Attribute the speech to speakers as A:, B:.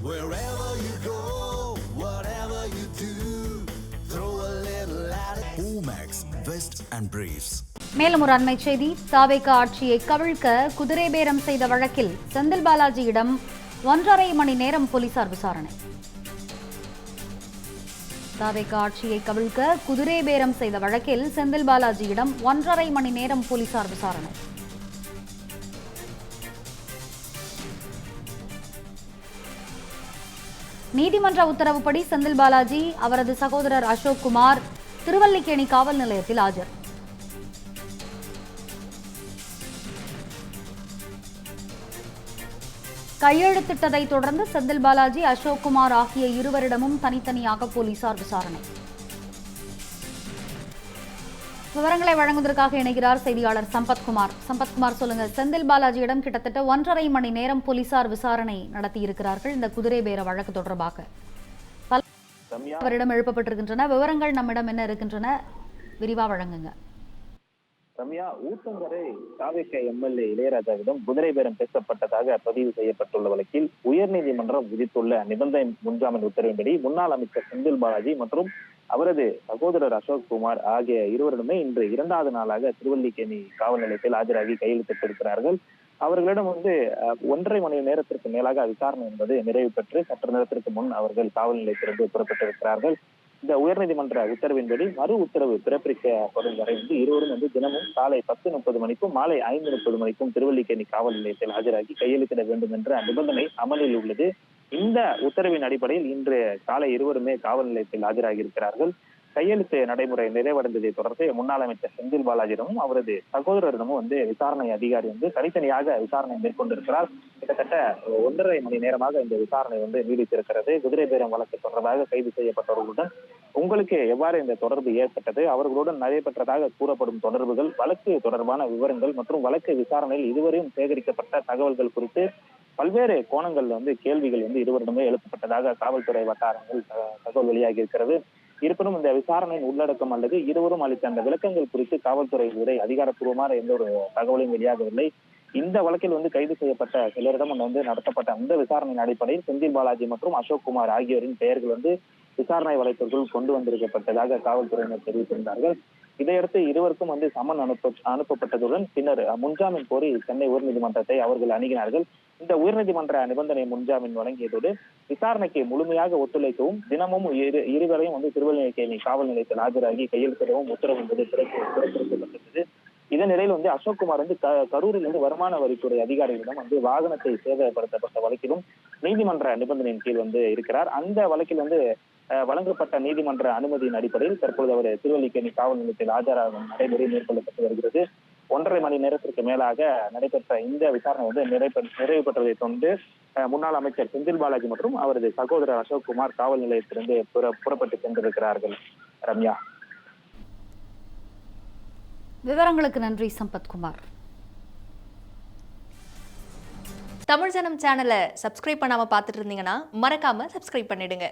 A: Wherever you go, whatever you do, throw a little at it. Omax, Vest and Briefs.
B: மேலும் ஒரு அண்மை செய்தி. தாவேக ஆட்சியை கவிழ்க்க குதிரை பேரம் செய்த வழக்கில் செந்தில் பாலாஜியிடம் 1.5 மணி நேரம் போலீசார் விசாரணை. தாவேக ஆட்சியை கவிழ்க்க குதிரை பேரம் செய்த வழக்கில் செந்தில் பாலாஜியிடம் 1.5 மணி நேரம் போலீசார் விசாரணை. நீதிமன்ற உத்தரவுப்படி செந்தில் பாலாஜி அவரது சகோதரர் அசோக் குமார் திருவல்லிக்கேணி காவல் நிலையத்தில் ஆஜர். கையெழுத்திட்டதை தொடர்ந்து செந்தில் பாலாஜி, அசோக் குமார் ஆகிய இருவரிடமும் தனித்தனியாக போலீசார் விசாரணை. விவரங்களை வழங்குவதற்காக இணைகிறார் செய்தியாளர் சம்பத்குமார். சம்பத்குமார், சொல்லுங்க. செந்தில் பாலாஜியிடம் கிட்டத்தட்ட 1.5 மணி நேரம் போலீசார் விசாரணை நடத்தி இருக்கிறார்கள் இந்த குதிரை பேர வழக்கு தொடர்பாக. அவரிடம் எழுப்பப்பட்டிருக்கின்றன. விவரங்கள் நம்மிடம் என்ன இருக்கின்றன, விரிவா வழங்குங்க.
C: ரம்யா, ஊத்தங்கரை தாவேக எம்எல்ஏ இளையராஜாவிடம் குதிரை பேரம் பேசப்பட்டதாக பதிவு செய்யப்பட்டுள்ள வழக்கில் உயர்நீதிமன்றம் விதித்துள்ள நிபந்தனை முன்ஜாமீன் உத்தரவின்படி முன்னாள் அமைச்சர் செந்தில் பாலாஜி மற்றும் அவரது சகோதரர் அசோக் குமார் ஆகிய இருவருமே இன்று 2வது நாளாக திருவல்லிக்கேணி காவல் நிலையத்தில் ஆஜராகி கையெழுத்திட்டிருக்கிறார்கள். அவர்களிடம் 1.5 மணி நேரத்திற்கு மேலாக விசாரணை என்பது நிறைவு பெற்று சற்று நேரத்திற்கு முன் அவர்கள் காவல் நிலையத்திலிருந்து புறப்பட்டிருக்கிறார்கள். இந்த உயர்நீதிமன்ற உத்தரவின்படி மறு உத்தரவு பிறப்பிக்கப்படும் வரை இருவரும் தினமும் காலை 10:30 மணிக்கும் மாலை 5:30 மணிக்கும் திருவல்லிக்கேணி காவல் நிலையத்தில் ஆஜராகி கையெழுத்திட வேண்டும் என்ற நிபந்தனை அமலில் உள்ளது. இந்த உத்தரவின் அடிப்படையில் இன்று காலை இருவருமே காவல் நிலையத்தில் ஆஜராகி இருக்கிறார்கள். கையெழுத்து நடைமுறை நிறைவடைந்ததை தொடர்ந்து முன்னாள் அமைச்சர் செந்தில் பாலாஜியிடமும் அவரது சகோதரரிடமும் விசாரணை அதிகாரி தனித்தனியாக விசாரணை மேற்கொண்டிருக்கிறார். கிட்டத்தட்ட 1.5 மணி நேரமாக இந்த விசாரணை நீடித்திருக்கிறது. குதிரை பேரம் வழக்கு தொடர்பாக கைது செய்யப்பட்டவர்களுடன் உங்களுக்கு எவ்வாறு இந்த தொடர்பு ஏற்பட்டது, அவர்களுடன் நடைபெற்றதாக கூறப்படும் தொடர்புகள், வழக்கு தொடர்பான விவரங்கள் மற்றும் வழக்கு விசாரணையில் இதுவரையும் சேகரிக்கப்பட்ட தகவல்கள் குறித்து பல்வேறு கோணங்கள் கேள்விகள் இருவரிடமே எழுப்பப்பட்டதாக காவல்துறை வட்டாரங்கள் தகவல் வெளியாகி இருக்கிறது. இருப்பினும் இந்த விசாரணையின் உள்ளடக்கம் அல்லது இருவரும் அளித்த அந்த விளக்கங்கள் குறித்து காவல்துறை வரை அதிகாரப்பூர்வமான எந்த ஒரு தகவலையும் வெளியாகவில்லை. இந்த வழக்கில் கைது செய்யப்பட்ட சிலரிடம் நடத்தப்பட்ட அந்த விசாரணையின் அடிப்படையில் செந்தில் பாலாஜி மற்றும் அசோக் குமார் ஆகியோரின் பெயர்கள் விசாரணை வளையத்திற்குள் கொண்டு வந்திருக்கப்பட்டதாக காவல்துறையினர் தெரிவித்திருந்தார்கள். இதையடுத்து இருவருக்கும் சமன் அனுப்பப்பட்டதுடன் பின்னர் முன்ஜாமீன் கோரி சென்னை உயர்நீதிமன்றத்தை அவர்கள் அணுகினார்கள். இந்த உயர்நீதிமன்ற நிபந்தனை முன்ஜாமீன் வழங்கியதோடு விசாரணைக்கு முழுமையாக ஒத்துழைக்கவும் தினமும் இருவரையும் திருவல்லிக்கேணி காவல் நிலையத்தில் ஆஜராகி கையெழுத்திடவும் உத்தரவு பிறப்பிக்கப்பட்டது. இதனிடையில் அசோக் குமார் கரூரில் வருமான வரித்துறை அதிகாரிகளிடம் வாகனத்தை சேதப்படுத்தப்பட்ட வழக்கிலும் நீதிமன்ற நிபந்தனையின் கீழ் இருக்கிறார். அந்த வழக்கில் வழங்கப்பட்ட நீதிமன்ற அனுமதியின் அடிப்படையில் தற்போது அவர் திருவல்லிக்கேணி காவல் நிலையத்தில் ஆஜராகும் நடைமுறை மேற்கொள்ளப்பட்டு வருகிறது. 1.5 மணி நேரத்திற்கு மேலாக நடைபெற்ற இந்த விசாரணை நிறைவு பெற்றதை தொடர்ந்து முன்னாள் அமைச்சர் செந்தில் பாலாஜி மற்றும் அவரது சகோதரர் அசோக் குமார் காவல் நிலையத்திலிருந்து புறப்பட்டு சென்றிருக்கிறார்கள். ரம்யா,
B: விவரங்களுக்கு நன்றி சம்பத்குமார்.
D: தமிழ் ஜனம் சேனலை சப்ஸ்கிரைப் பண்ணாம பார்த்துட்டு இருந்தீங்கன்னா மறக்காம சப்ஸ்கிரைப் பண்ணிடுங்க.